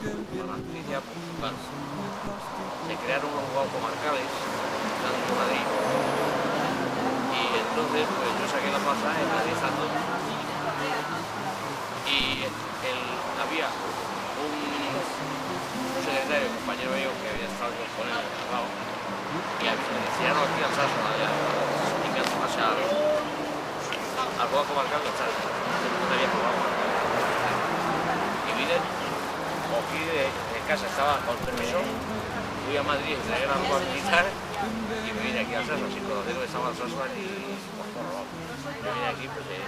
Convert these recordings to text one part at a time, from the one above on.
con la justicia, pues bueno, se crearon unos juegos comarcales en Madrid y entonces pues yo saqué la plaza en Madrid estando y había un secretario, un compañero mío que había estado con él al lado y me decían aquí al Saso, y que pasé al juego comarcal del Saso, no tenía jugado. Y vine, cogí de casa, estaba con permiso, fui a Madrid, entregué la lengua militar y me vine aquí al Saso, sin conocer que estaba el Saso allí por favor. Yo vine aquí pues desde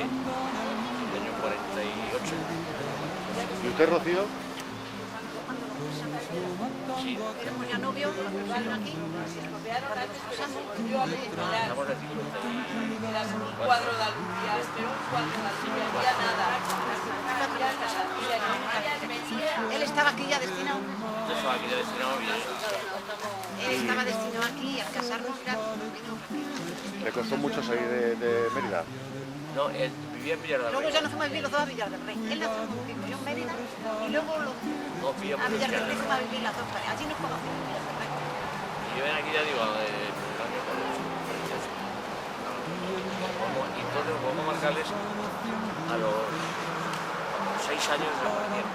el año 48. ¿Y usted, Rocío? Sí. Éramos ya novios, nos pusieron aquí, cuando nos casamos. Estamos de 50 un cuadro de alubias, pero un cuadro de alubias, ya nada. Él estaba aquí ya destinado. Yo estaba aquí de destinado y Él estaba destinado aquí, al casarnos ya. ¿Le costó mucho salir de Mérida? no, vivía en Villar del Luego Rey. ya nos fuimos a vivir los dos a Villar del Rey. Él nació en Montijo, yo en Mérida, y luego No, vivíamos a en Villar del Rey fuimos a vivir las dos. Allí nos conocimos en Villar del Rey. Y yo ven aquí ya digo, el año con los y entonces los juegos comarcales a los 6 años desaparecieron.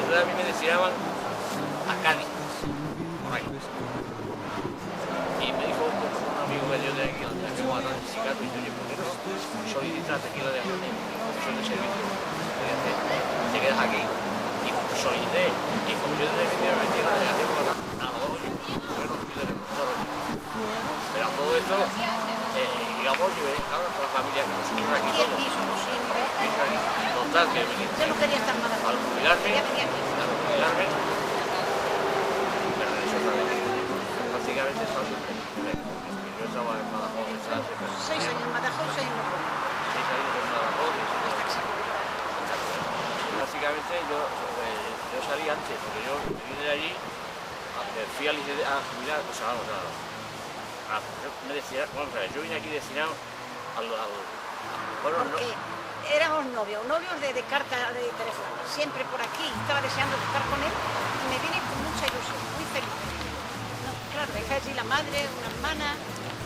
Entonces a mí me destinaban a Cádiz, por ahí. Y me dijo un amigo que yo de aquí, donde me voy a dar el sindicato, y yo, oye, ¿por qué no solicitas aquí la de comisión de servicio? Te quedas aquí. Y solicité, y como yo desde que me metí en la delegación con a los dos, bueno, pero todo esto, digamos, yo he dejado a toda la familia que nosotros aquí todos. Total, que venir. Yo no quería estar más aquí. Al jubilarme, Ya venía aquí. pero eso también, prácticamente estaba siempre. Yo estaba en Badajoz, estaba siempre. 6 años en Badajoz, 6 en Badajoz. 6 años en Badajoz. Hasta que se murió. Básicamente yo salí antes, porque yo vine de allí, fui a jubilar, o sea, vamos, me decía, vamos a ver, yo vine aquí destinado al bueno, Porque éramos novios de carta de teléfono. Siempre por aquí, estaba deseando estar con él y me vine con mucha ilusión, muy feliz. No, claro, dejé allí la madre, una hermana,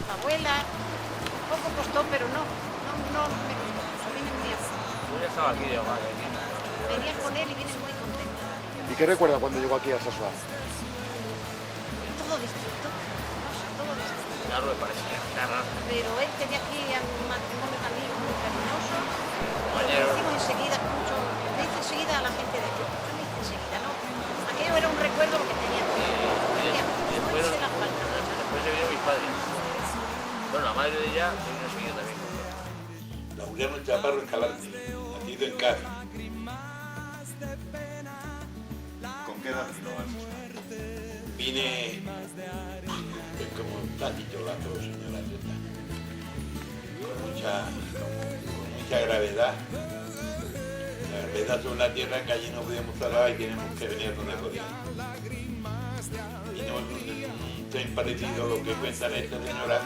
la abuela. Un poco costó, pero no me costó. Vine muy a gusto. yo ya estaba aquí de hogar, Venía con él y vine muy contenta. ¿Y qué recuerda cuando llegó aquí a Sasua? Todo distinto, todo distinto. claro, me parecía, claro, Pero él tenía aquí a un matrimonio también muy cariñoso. compañero. Lo hicimos enseguida, me hice enseguida a la gente de aquí. Yo me hice enseguida, ¿no? Aquello era un recuerdo lo que tenía. Después Se la falta. se vino mis padres. Bueno, la madre de ella se vino enseguida también. Laureano Chaparro Escalante, nacido en Cádiz. ¿Con qué edad vino a Sasua? Vine, como ha dicho la dos señora Zeta, con mucha gravedad. La gravedad sobre la tierra que allí no podíamos trabajar y tenemos que venir donde podíamos. Vinimos en un tren parecido a lo que cuentan esta señora.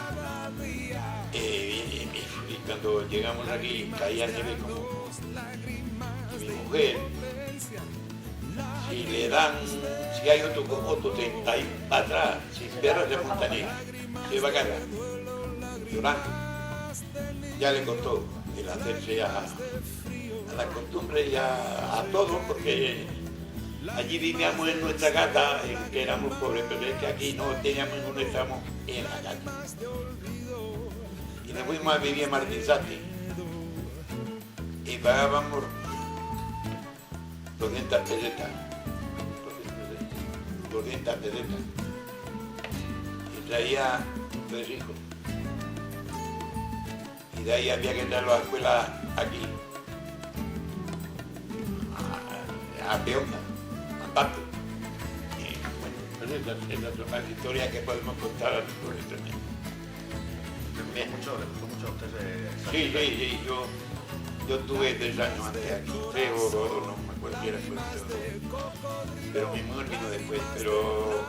Y cuando llegamos aquí caía nieve como mi mujer. Si hay otro tren ahí atrás, sin perros de montaña, se va a caer, llorando. Ya le costó el hacerse a la costumbre y a todo, porque allí vivíamos en nuestra casa, que éramos pobres, pero es que aquí no teníamos ninguno, estábamos en la calle. Y nos fuimos a vivir en Martinsati y pagábamos 200 pesetas. 200 pesetas. Y traía 3 hijos. Y de ahí había que traerlo a la escuela aquí, a Peonda, a Pato. Y bueno, pues esas son las historias que podemos contar por internet. ¿Le gustó mucho a usted Sí, yo tuve 3 años antes aquí, 3 o 2, no me acuerdo si era, pero mi mujer vino después, pero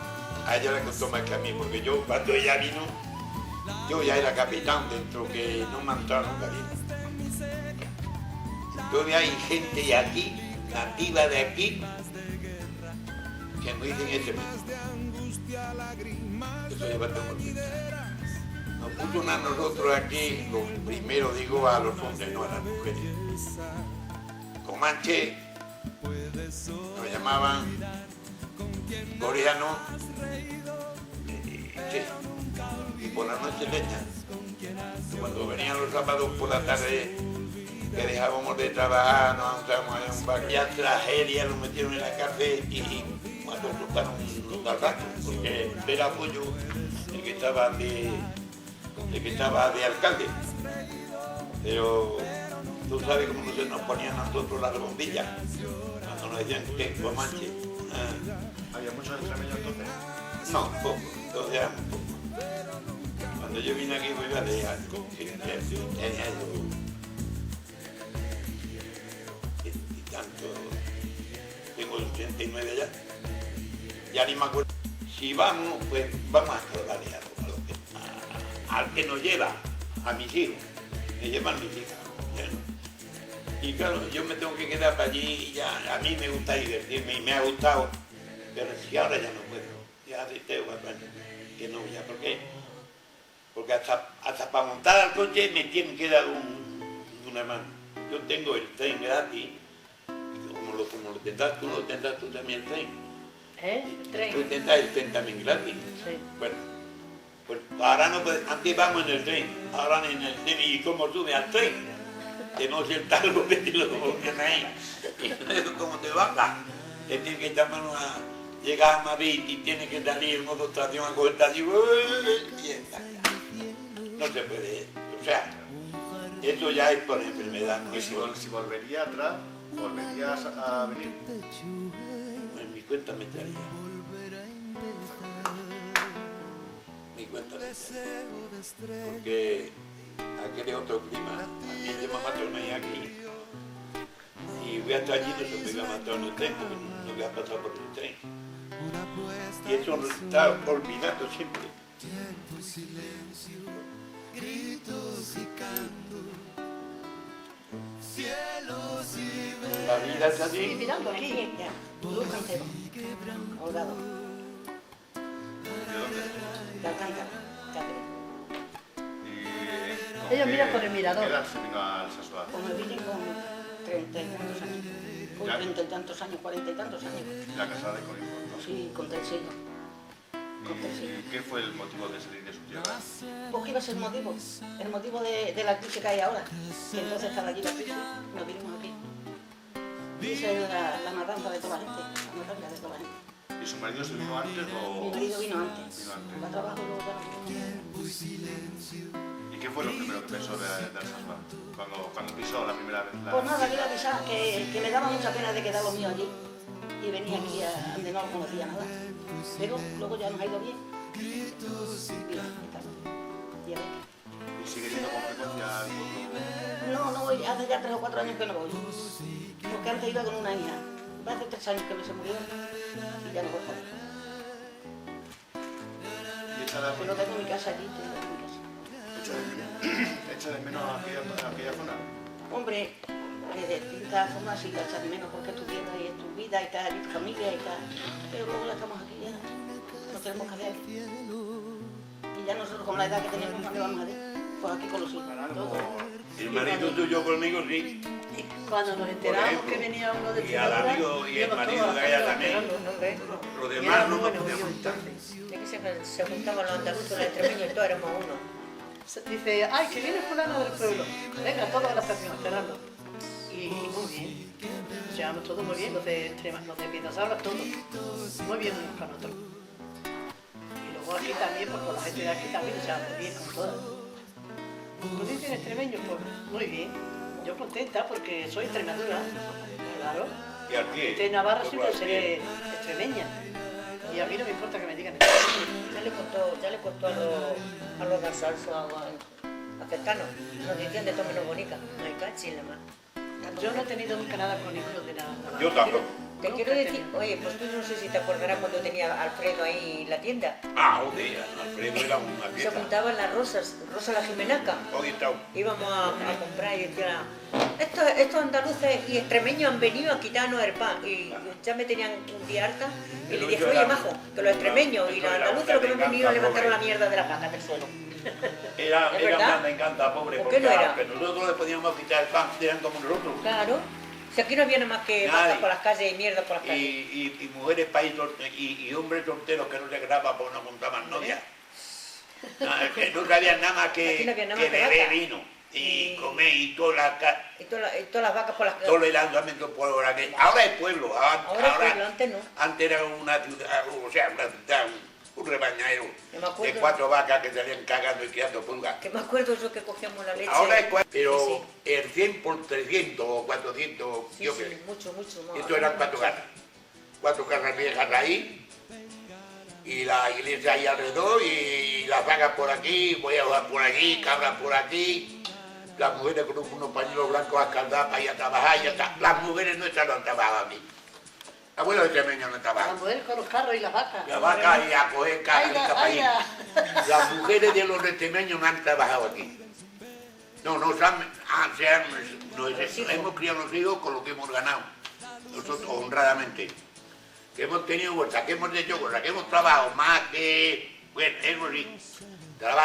a ella le costó más que a mí, porque yo cuando ella vino, yo ya era capitán dentro, que no me ha entrado nunca bien. Todavía hay gente aquí, nativa de aquí, que nos dicen ese mismo. Eso lleva todo por dentro. Nos puso a nosotros aquí, lo primero digo a los hombres, no a las mujeres. Comanche, nos llamaban coreanos, y por la noche leña. Cuando venían los sábados por la tarde, que dejábamos de trabajar, nos entrábamos en un bar, ya tragedia, nos metieron en la cárcel y cuando tocaron un rato, porque era apoyo el que estaba de alcalde. Pero tú sabes cómo se nos ponían a nosotros las bombillas, cuando nos decían que Comanche. ¿Había muchos extremeños entonces? No, poco, entonces éramos poco. Cuando yo vine aquí voy a dejar y tanto, tengo 89 ya ni me acuerdo. Si vamos, pues vamos a probarle al que nos lleva, a mis hijos, me llevan mis hijas. Y claro, yo me tengo que quedar para allí y ya, a mí me gusta divertirme y me ha gustado, pero si ahora ya no puedo, ya hace 3 o 4 años que no, ya, ¿por qué? Porque hasta para montar al coche me tienen que dar una mano. Yo tengo el tren gratis, como lo tendrás tú también el tren. ¿El tren? Tú tendrás el tren también gratis. Sí. Bueno, pues ahora no puedes, antes vamos en el tren, ahora en el tren, ¿y cómo sube al tren? Que no sé el talgo que te lo ponen ahí, y luego como te bajas, te tienes que llamar llegar a Madrid y tienes que salir en modo estación a coger taxi, y está. No se puede, o sea, eso ya es por enfermedad. Y si volvería atrás, ¿volverías a venir? En mi cuenta me traía. Mi cuenta me traía. Porque aquel es otro clima. A mí yo me mataron ahí aquí. Y voy hasta allí, no se me iba a matar en el tren, porque no voy a pasar por el tren. Y eso lo está olvidando siempre. La vida es así. Sí, mirando aquí. Ya, Luz Cantero, Holgado, ¿De dónde? de Alcántara, Cáceres. ¿Y Ellos miran por el ¿Qué mirador. edad se vino al Sasua? Pues me vine con 30 y tantos años. Con Ya. 30 y tantos años, 40 y tantos años. La casada de con hijos, ¿no? Sí, con 3 hijos. ¿Y qué fue el motivo de salir de su tierra? ¿Pues qué iba a ser el motivo de la crisis que hay ahora? Que entonces estaba allí la crisis, nos vinimos aquí. Y esa es la matanza de toda la gente, la matanza de toda la gente. ¿Y su marido se vino antes o...? Mi marido vino antes, Vino antes. para trabajo y luego ya no. ¿Y qué fue lo primero que pensó del Sasua? Cuando pisó la primera vez la... Pues nada, que iba a avisar que me daba mucha pena de quedar los míos allí. Y venía aquí donde no conocía nada. Pero luego ya nos ha ido bien. Bien, y a ver. ¿Y sigue yendo con frecuencia al pueblo? No voy, hace ya 3 o 4 años que no voy. Porque antes iba con una hija. Hace 3 años que me se murió y ya no voy con ella. ¿Y echa de, Pero tengo mi casa allí, tengo mi casa. echa de menos aquella zona? Hombre, de distintas formas sí la echas de menos porque es tu tierra y es tu vida y tal, y tu familia y tal. Pero luego ya estamos aquí ya, nos tenemos que hacer aquí. Y ya nosotros con la edad que tenemos, ¿dónde vamos a ir? Pues aquí con los hijos. Luego, El marido tuyo conmigo sí. Cuando nos enteramos que venía uno de Y al amigo y el marido de ella también. Lo demás no nos podíamos juntar. Se juntaban los andaluces, los extremeños y todos éramos uno. Dice, ay, que viene fulano del pueblo. Venga, todos a la estación, esperando. Y muy bien. Llevamos todo muy bien, los de Piedrasabla, todos. Muy bien con nosotros. Y luego aquí también, pues con la gente de aquí también se llevamos bien con todos. Como dicen extremeños, pues muy bien. Yo contenta porque soy Extremadura, claro. ¿Y a ti? De Navarra sí que seré extremeña. Y a mí no me importa que me digan extremeña. Ya le costó a los nasalsos, a Festano. Nos decían de todo menos bonica. No hay cachi en la mano. Yo no he tenido nunca nada con hijos de Navarra. Yo tampoco. Te quiero decir, oye, pues tú no sé si te acordarás cuando tenía a Alfredo ahí la tienda. Ah, joder, Alfredo era una Se pieza. juntaban las rosas, Rosa la Jimenaca. Hoy está. Íbamos a comprar y decía, estos andaluces y extremeños han venido a quitarnos el pan. Y ya me tenían un día harta y le dije, oye, majo, que los extremeños y los andaluces lo que me han venido a levantar la mierda de las vacas del suelo. Era ¿Es verdad? una me encanta, pobre, ¿Por qué no era? porque nosotros le podíamos quitar el pan, eran como nosotros. Claro. Si aquí no había nada más que vacas por las calles y mierda por las calles. Y mujeres y hombres solteros que no se graban porque no montaban novia. Que no sabían nada más Aquí que, no había nada que más que beber vaca. vino y comer y todas las Y todas las vacas por las calles. todo el andamiento por aquí. Ahora es pueblo, Ahora es pueblo, antes no. Antes era una ciudad, o sea, una ciudad, un rebañadero Yo me acuerdo. de 4 vacas que salían cagando y criando pulgas. Que me acuerdo yo que cogíamos la leche. Ahora es pero Sí, el 100 por 300 o 400, sí, yo sí, qué sé. mucho más. Esto eran 4 casas. 4 casas viejas ahí, y la iglesia ahí alrededor, y las vacas por aquí, huevas por aquí, cabras por aquí. Las mujeres con unos pañuelos blancos a escaldar para ir a trabajar, ya está. Las mujeres nuestras no han trabajado aquí. Abuelos de Extremeño no Las trabajan. mujeres con los carros y las vacas. La vaca y a coger caja y Ay, capallín. Las mujeres de los extremeños no han trabajado aquí. No, nos hemos criado los hijos con lo que hemos ganado. Nosotros honradamente. Que hemos tenido vuelta, que hemos hecho cosas, que hemos trabajado más que... Bueno, eso sí. Trabajo